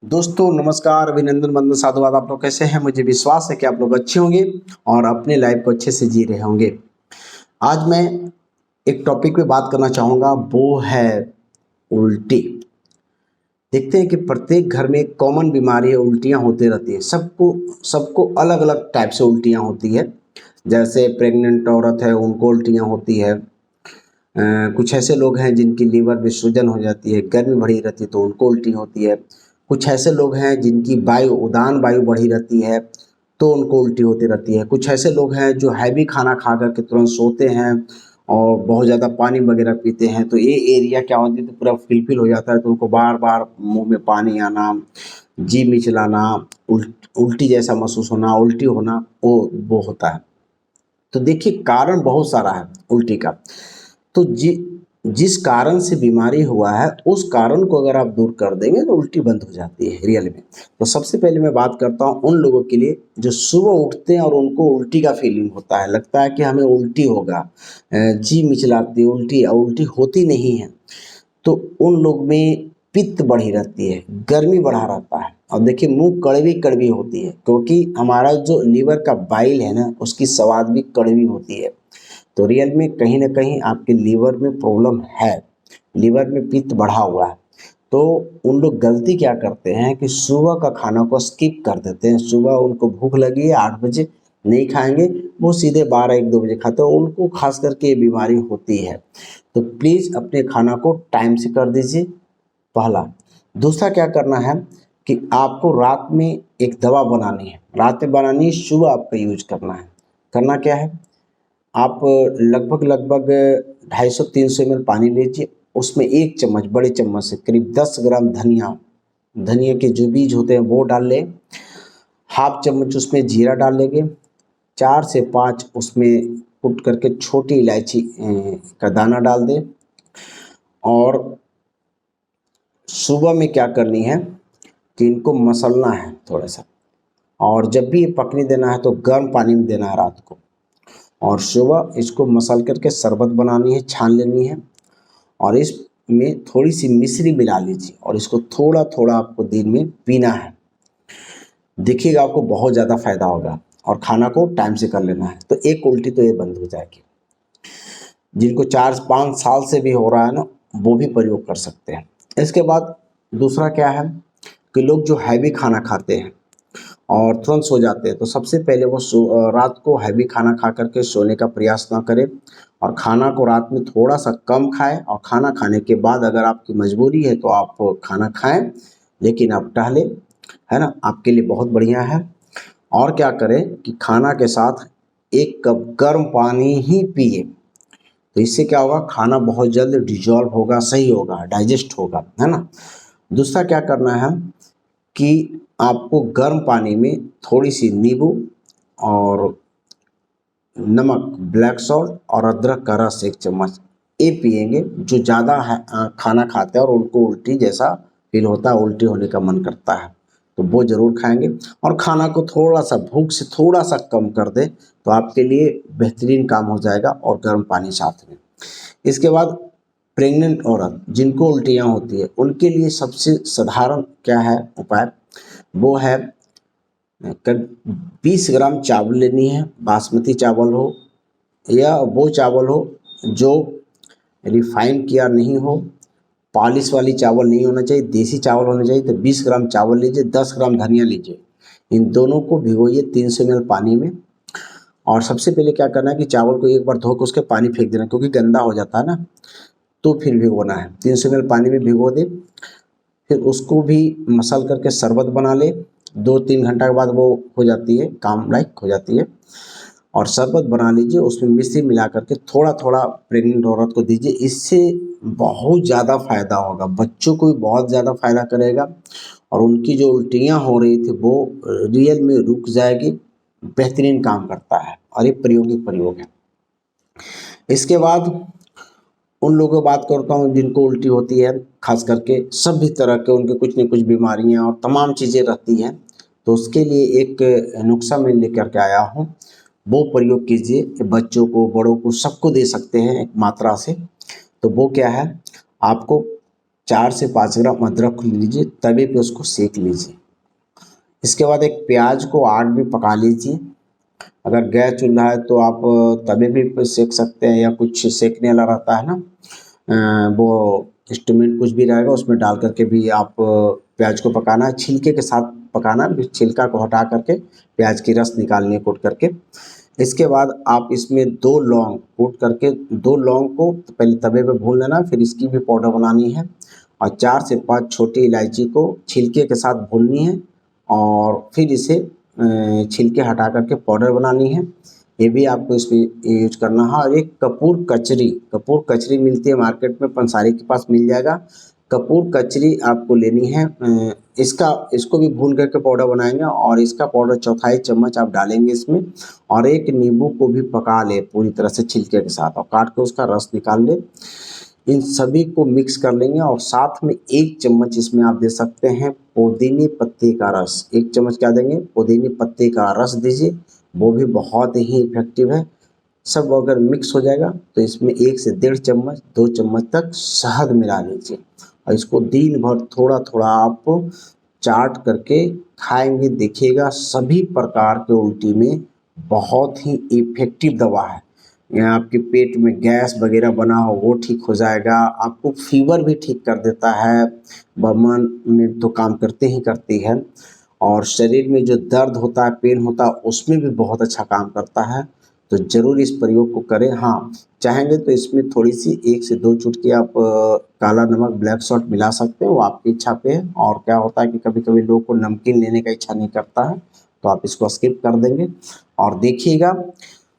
दोस्तों नमस्कार, अभिनंदन, वंदन, साधुवाद। आप लोग कैसे हैं? मुझे विश्वास है कि आप लोग अच्छे होंगे और अपने लाइफ को अच्छे से जी रहे होंगे। आज मैं एक टॉपिक पे बात करना चाहूँगा, वो है उल्टी। देखते हैं कि प्रत्येक घर में एक कॉमन बीमारी है, उल्टियाँ होती रहती हैं। सबको सबको अलग अलग टाइप से उल्टियाँ होती है। जैसे प्रेग्नेंट औरत है, उनको उल्टियाँ होती है। कुछ ऐसे लोग हैं जिनकी लीवर में सूजन हो जाती है, गर्मी बढ़ी रहती है तो उनको उल्टी होती है। कुछ ऐसे लोग हैं जिनकी वायु बढ़ी रहती है तो उनको उल्टी होती रहती है। कुछ ऐसे लोग हैं जो हैवी खाना खा कर के तुरंत सोते हैं और बहुत ज़्यादा पानी वगैरह पीते हैं, तो ये एरिया क्या होती है तो पूरा फिल हो जाता है, तो उनको बार बार मुंह में पानी आना, जी मिचलाना, उल्टी जैसा महसूस होना, उल्टी होना, वो होता है। तो देखिए, कारण बहुत सारा है उल्टी का। तो जिस कारण से बीमारी हुआ है उस कारण को अगर आप दूर कर देंगे तो उल्टी बंद हो जाती है रियल में। तो सबसे पहले मैं बात करता हूँ उन लोगों के लिए जो सुबह उठते हैं और उनको उल्टी का फीलिंग होता है, लगता है कि हमें उल्टी होगा, जी मिचलाती है, उल्टी उल्टी होती नहीं है। तो उन लोग में पित्त बढ़ी रहती है, गर्मी बढ़ा रहता है, और देखिए मुंह कड़वी कड़वी होती है, क्योंकि हमारा जो लीवर का बाइल है ना, उसकी स्वाद भी कड़वी होती है। तो रियल में कहीं ना कहीं आपके लीवर में प्रॉब्लम है, लीवर में पित्त बढ़ा हुआ है। तो उन लोग गलती क्या करते हैं कि सुबह का खाना को स्किप कर देते हैं। सुबह उनको भूख लगी है 8 बजे, नहीं खाएंगे, वो सीधे 12 1 2 बजे खाते हैं, उनको खास करके ये बीमारी होती है। तो प्लीज़ अपने खाना को टाइम से कर दीजिए, पहला। दूसरा क्या करना है कि आपको रात में एक दवा बनानी है, रात में बनानी है, सुबह आपका यूज करना है। करना क्या है, आप लगभग लगभग 250 300 ml पानी लीजिए, उसमें 1 चम्मच, बड़े चम्मच से करीब 10 ग्राम धनिया, धनिया के जो बीज होते हैं वो डाल लें। हाफ चम्मच उसमें जीरा डाल लेंगे। 4 से 5 उसमें कूट करके छोटी इलायची का दाना डाल दें। और सुबह में क्या करनी है कि इनको मसलना है थोड़ा सा, और जब भी ये पकने देना है तो गर्म पानी में देना है रात को, और सुबह इसको मसल करके शरबत बनानी है, छान लेनी है, और इसमें थोड़ी सी मिश्री मिला लीजिए और इसको थोड़ा थोड़ा आपको दिन में पीना है। देखिएगा आपको बहुत ज़्यादा फायदा होगा, और खाना को टाइम से कर लेना है, तो एक उल्टी तो ये बंद हो जाएगी। जिनको 4 5 साल से भी हो रहा है ना, वो भी प्रयोग कर सकते हैं। इसके बाद दूसरा क्या है कि लोग जो हैवी खाना खाते हैं और तुरंत सो जाते हैं, तो सबसे पहले वो रात को हैवी खाना खा करके सोने का प्रयास ना करें, और खाना को रात में थोड़ा सा कम खाएं, और खाना खाने के बाद अगर आपकी मजबूरी है तो आप खाना खाएं, लेकिन आप टहलें, है ना, आपके लिए बहुत बढ़िया है। और क्या करें कि खाना के साथ 1 कप गर्म पानी ही पिए, तो इससे क्या होगा, खाना बहुत जल्द डिजॉल्व होगा, सही होगा, डाइजेस्ट होगा, है ना। दूसरा क्या करना है कि आपको गर्म पानी में थोड़ी सी नींबू और नमक, ब्लैक सॉल्ट और अदरक का रस 1 चम्मच, ये पिएंगे। जो ज़्यादा खाना खाते हैं और उनको उल्टी जैसा फील होता है, उल्टी होने का मन करता है, तो वो ज़रूर खाएंगे। और खाना को थोड़ा सा भूख से थोड़ा सा कम कर दें तो आपके लिए बेहतरीन काम हो जाएगा, और गर्म पानी साथ में। इसके बाद प्रेग्नेंट औरत जिनको उल्टियाँ होती है, उनके लिए सबसे साधारण क्या है उपाय, वो है करीब 20 ग्राम चावल लेनी है, बासमती चावल हो या वो चावल हो जो रिफाइन किया नहीं हो, पॉलिश वाली चावल नहीं होना चाहिए, देसी चावल होना चाहिए। तो 20 ग्राम चावल लीजिए, 10 ग्राम धनिया लीजिए, इन दोनों को भिगोइए 300 ml पानी में। और सबसे पहले क्या करना है कि चावल को एक बार धो के उसके पानी फेंक देना, क्योंकि गंदा हो जाता है ना, तो फिर भिगोना है। 300 ml पानी में भिगो दे, फिर उसको भी मसल करके शरबत बना ले। 2 3 घंटा के बाद वो हो जाती है, काम लायक हो जाती है, और शरबत बना लीजिए, उसमें मिश्री मिला करके थोड़ा थोड़ा प्रेग्नेंट औरत को दीजिए। इससे बहुत ज़्यादा फ़ायदा होगा, बच्चों को भी बहुत ज़्यादा फ़ायदा करेगा, और उनकी जो उल्टियाँ हो रही थी वो रियल में रुक जाएगी। बेहतरीन काम करता है, और ये प्रयोग है। इसके बाद उन लोगों की बात करता हूँ जिनको उल्टी होती है, खास करके सभी तरह के उनके कुछ न कुछ बीमारियाँ और तमाम चीज़ें रहती हैं, तो उसके लिए एक नुस्खा मैं लेकर के आया हूँ, वो प्रयोग कीजिए। बच्चों को, बड़ों को, सबको दे सकते हैं एक मात्रा से। तो वो क्या है, आपको 4 से 5 ग्राम अदरक लीजिए, तवे पे उसको सेक लीजिए। इसके बाद एक प्याज को आग में पका लीजिए। अगर गैस चूल्हा है तो आप तवे भी सेक सकते हैं, या कुछ सेकने वाला रहता है ना, वो इंस्ट्रूमेंट कुछ भी रहेगा उसमें डाल करके भी आप प्याज को पकाना है। छिलके के साथ पकाना, छिलका को हटा करके प्याज की रस निकालनी है कूट करके। इसके बाद आप इसमें 2 लौंग कूट करके, 2 लौंग को पहले तवे पे भून लेना, फिर इसकी भी पाउडर बनानी है। और 4 से 5 छोटी इलायची को छिलके के साथ भूननी है, और फिर इसे छिलके हटा करके पाउडर बनानी है। ये भी आपको इसमें यूज करना है। और एक कपूर कचरी मिलती है मार्केट में, पंसारी के पास मिल जाएगा। कपूर कचरी आपको लेनी है। इसको भी भून करके पाउडर बनाएंगे, और इसका पाउडर 1/4 चम्मच आप डालेंगे इसमें। और एक नींबू को भी पका ले पूरी तरह से छिलके के साथ, और काट के उसका रस निकाल ले। इन सभी को मिक्स कर लेंगे, और साथ में 1 चम्मच इसमें आप दे सकते हैं पुदीने पत्ते का रस। 1 चम्मच क्या देंगे? पुदीने पत्ते का रस दीजिए, वो भी बहुत ही इफेक्टिव है। सब अगर मिक्स हो जाएगा तो इसमें 1 से 1.5 चम्मच 2 चम्मच तक शहद मिला लीजिए, और इसको दिन भर थोड़ा थोड़ा आप चाट करके खाएंगे। देखिएगा सभी प्रकार के उल्टी में बहुत ही इफेक्टिव दवा है। यहाँ आपके पेट में गैस वगैरह बना हो वो ठीक हो जाएगा, आपको फीवर भी ठीक कर देता है, बमन में तो काम करते ही करती है। और शरीर में जो दर्द होता है, पेन होता है, उसमें भी बहुत अच्छा काम करता है। तो ज़रूर इस प्रयोग को करें। हाँ, चाहेंगे तो इसमें थोड़ी सी 1 से 2 चुटकी आप काला नमक, ब्लैक सॉल्ट मिला सकते हैं, वो आपकी इच्छा पे है। और क्या होता है कि कभी कभी लोगों को नमकीन लेने का इच्छा नहीं करता है, तो आप इसको स्किप कर देंगे। और देखिएगा,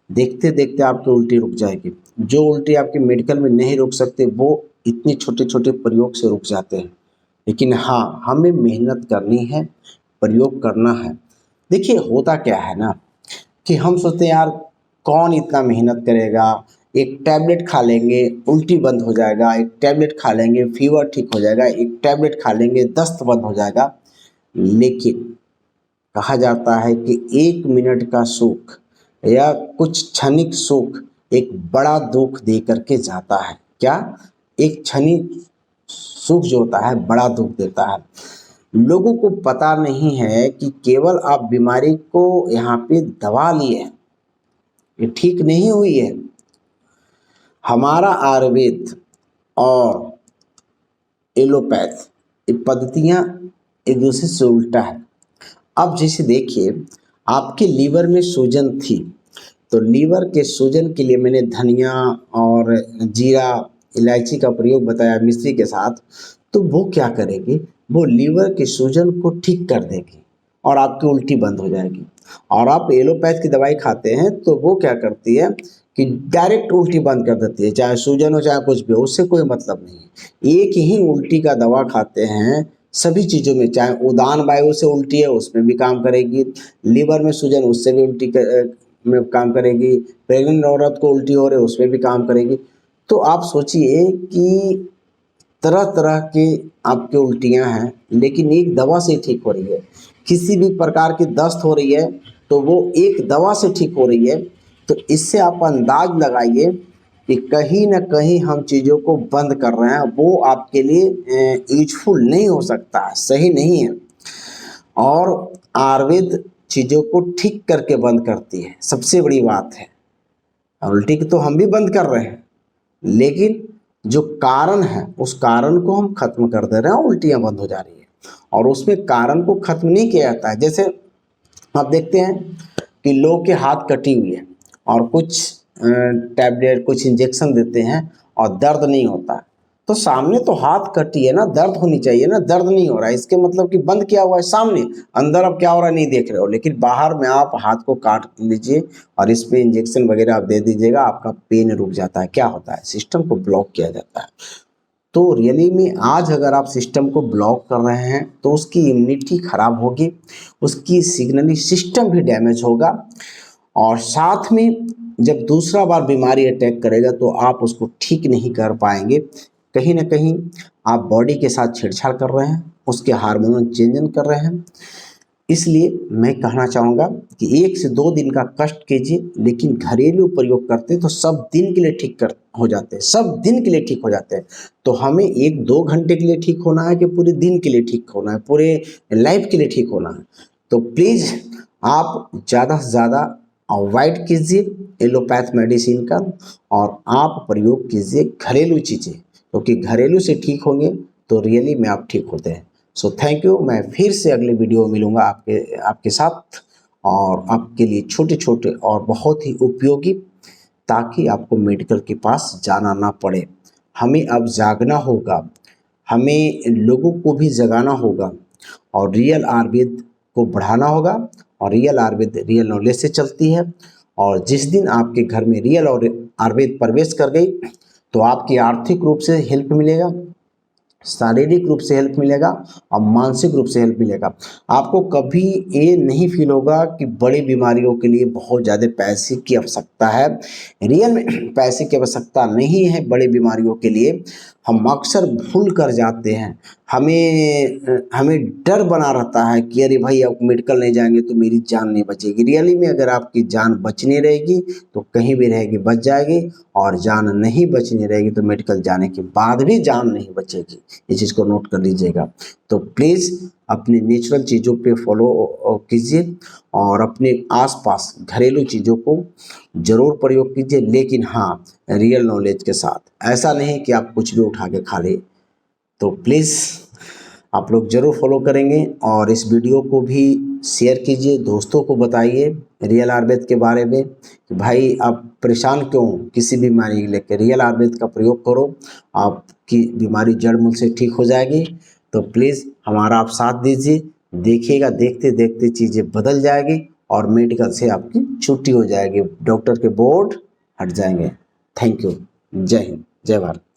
देखते देखते आपकी उल्टी रुक जाएगी। जो उल्टी आपकी मेडिकल में नहीं रुक सकते, वो इतने छोटे छोटे प्रयोग से रुक जाते हैं। लेकिन हाँ, हमें मेहनत करनी है, प्रयोग करना है। देखिए होता क्या है ना, कि हम सोचते हैं यार कौन इतना मेहनत करेगा, एक टैबलेट खा लेंगे उल्टी बंद हो जाएगा, एक टैबलेट खा लेंगे फीवर ठीक हो जाएगा, एक टैबलेट खा लेंगे दस्त बंद हो जाएगा। लेकिन कहा जाता है कि 1 मिनट का सुख या कुछ क्षणिक सुख एक बड़ा दुख दे करके जाता है। क्या? एक क्षणिक सुख जो होता है बड़ा दुख देता है। लोगों को पता नहीं है कि केवल आप बीमारी को यहाँ पे दवा लिए हैं, ये ठीक नहीं हुई है। हमारा आयुर्वेद और एलोपैथ ये पद्धतियाँ एक दूसरे से उल्टा है। अब जैसे देखिए, आपके लीवर में सूजन थी, तो लीवर के सूजन के लिए मैंने धनिया और जीरा, इलायची का प्रयोग बताया मिश्री के साथ। तो वो क्या करेगी? वो लीवर के सूजन को ठीक कर देगी और आपकी उल्टी बंद हो जाएगी। और आप एलोपैथ की दवाई खाते हैं तो वो क्या करती है कि डायरेक्ट उल्टी बंद कर देती है, चाहे सूजन हो चाहे कुछ भी हो, उससे कोई मतलब नहीं है। एक ही उल्टी का दवा खाते हैं सभी चीज़ों में, चाहे उदान वायु से उल्टी है उसमें भी काम करेगी, लीवर में सूजन उससे भी उल्टी में काम करेगी, प्रेग्नेंट औरत को उल्टी हो रही है उसमें भी काम करेगी। तो आप सोचिए कि तरह तरह के आपके उल्टियां हैं, लेकिन एक दवा से ठीक हो रही है। किसी भी प्रकार की दस्त हो रही है तो वो एक दवा से ठीक हो रही है। तो इससे आप अंदाज लगाइए कि कहीं ना कहीं हम चीज़ों को बंद कर रहे हैं, वो आपके लिए यूजफुल नहीं हो सकता है, सही नहीं है। और आयुर्वेद चीज़ों को ठीक करके बंद करती है, सबसे बड़ी बात है। उल्टी की तो हम भी बंद कर रहे हैं, लेकिन जो कारण है उस कारण को हम खत्म कर दे रहे हैं, उल्टियाँ बंद हो जा रही है। और उसमें कारण को खत्म नहीं किया जाता है। जैसे आप देखते हैं कि लोग के हाथ कटी हुई है और कुछ टैबलेट, कुछ इंजेक्शन देते हैं और दर्द नहीं होता, तो सामने तो हाथ कटी है ना, दर्द होनी चाहिए ना, दर्द नहीं हो रहा है, इसके मतलब कि बंद किया हुआ है सामने, अंदर अब क्या हो रहा है नहीं देख रहे हो। लेकिन बाहर में आप हाथ को काट लीजिए और इस पे इंजेक्शन वगैरह आप दे दीजिएगा, आपका पेन रुक जाता है। क्या होता है? सिस्टम को ब्लॉक किया जाता है। तो रियली में आज अगर आप सिस्टम को ब्लॉक कर रहे हैं तो उसकी इम्यूनिटी खराब होगी, उसकी सिग्नली सिस्टम भी डैमेज होगा, और साथ में जब दूसरा बार बीमारी अटैक करेगा तो आप उसको ठीक नहीं कर पाएंगे। कहीं ना कहीं आप बॉडी के साथ छेड़छाड़ कर रहे हैं, उसके हार्मोन चेंजन कर रहे हैं। इसलिए मैं कहना चाहूँगा कि 1 से 2 दिन का कष्ट कीजिए, लेकिन घरेलू प्रयोग करते हैं तो सब दिन के लिए ठीक हो जाते हैं, सब दिन के लिए ठीक हो जाते हैं। तो हमें 1-2 घंटे के लिए ठीक होना है कि पूरे दिन के लिए ठीक होना है, पूरे लाइफ के लिए ठीक होना है। तो प्लीज़ आप ज़्यादा से ज़्यादा अवॉइड कीजिए एलोपैथ मेडिसिन का, और आप प्रयोग कीजिए घरेलू चीज़ें, क्योंकि घरेलू से ठीक होंगे तो रियली में आप ठीक होते हैं। So thank you. मैं फिर से अगले वीडियो में मिलूँगा आपके साथ, और आपके लिए छोटे छोटे और बहुत ही उपयोगी, ताकि आपको मेडिकल के पास जाना ना पड़े। हमें अब जागना होगा, हमें लोगों को भी जगाना होगा, और रियल आयुर्वेद को बढ़ाना होगा। और रियल आयुर्वेद रियल नॉलेज से चलती है, और जिस दिन आपके घर में रियल और आयुर्वेद प्रवेश कर गई तो आपकी आर्थिक रूप से हेल्प मिलेगा, शारीरिक रूप से हेल्प मिलेगा, और मानसिक रूप से हेल्प मिलेगा। आपको कभी ये नहीं फील होगा कि बड़ी बीमारियों के लिए बहुत ज़्यादा पैसे की आवश्यकता है। रियल में पैसे की आवश्यकता नहीं है बड़ी बीमारियों के लिए। हम अक्सर भूल कर जाते हैं, हमें डर बना रहता है कि अरे भाई अब मेडिकल नहीं जाएंगे तो मेरी जान नहीं बचेगी। रियली में अगर आपकी जान बचनी रहेगी तो कहीं भी रहेगी बच जाएगी, और जान नहीं बचनी रहेगी तो मेडिकल जाने के बाद भी जान नहीं बचेगी। इस चीज़ को नोट कर लीजिएगा। तो प्लीज़ अपनी नेचुरल चीज़ों पे फॉलो कीजिए, और अपने आसपास घरेलू चीज़ों को ज़रूर प्रयोग कीजिए, लेकिन हाँ रियल नॉलेज के साथ। ऐसा नहीं कि आप कुछ भी उठा के खा ले। तो प्लीज़ आप लोग ज़रूर फॉलो करेंगे, और इस वीडियो को भी शेयर कीजिए, दोस्तों को बताइए रियल आयुर्वेद के बारे में कि भाई आप परेशान क्यों हो किसी बीमारी को लेकर, रियल आयुर्वेद का प्रयोग करो, आपकी बीमारी जड़ मूल से ठीक हो जाएगी। तो प्लीज़ हमारा आप साथ दीजिए, देखिएगा, देखते देखते चीज़ें बदल जाएगी, और मेडिकल से आपकी छुट्टी हो जाएगी, डॉक्टर के बोर्ड हट जाएंगे। Thank you. जय हिंद, जय भारत।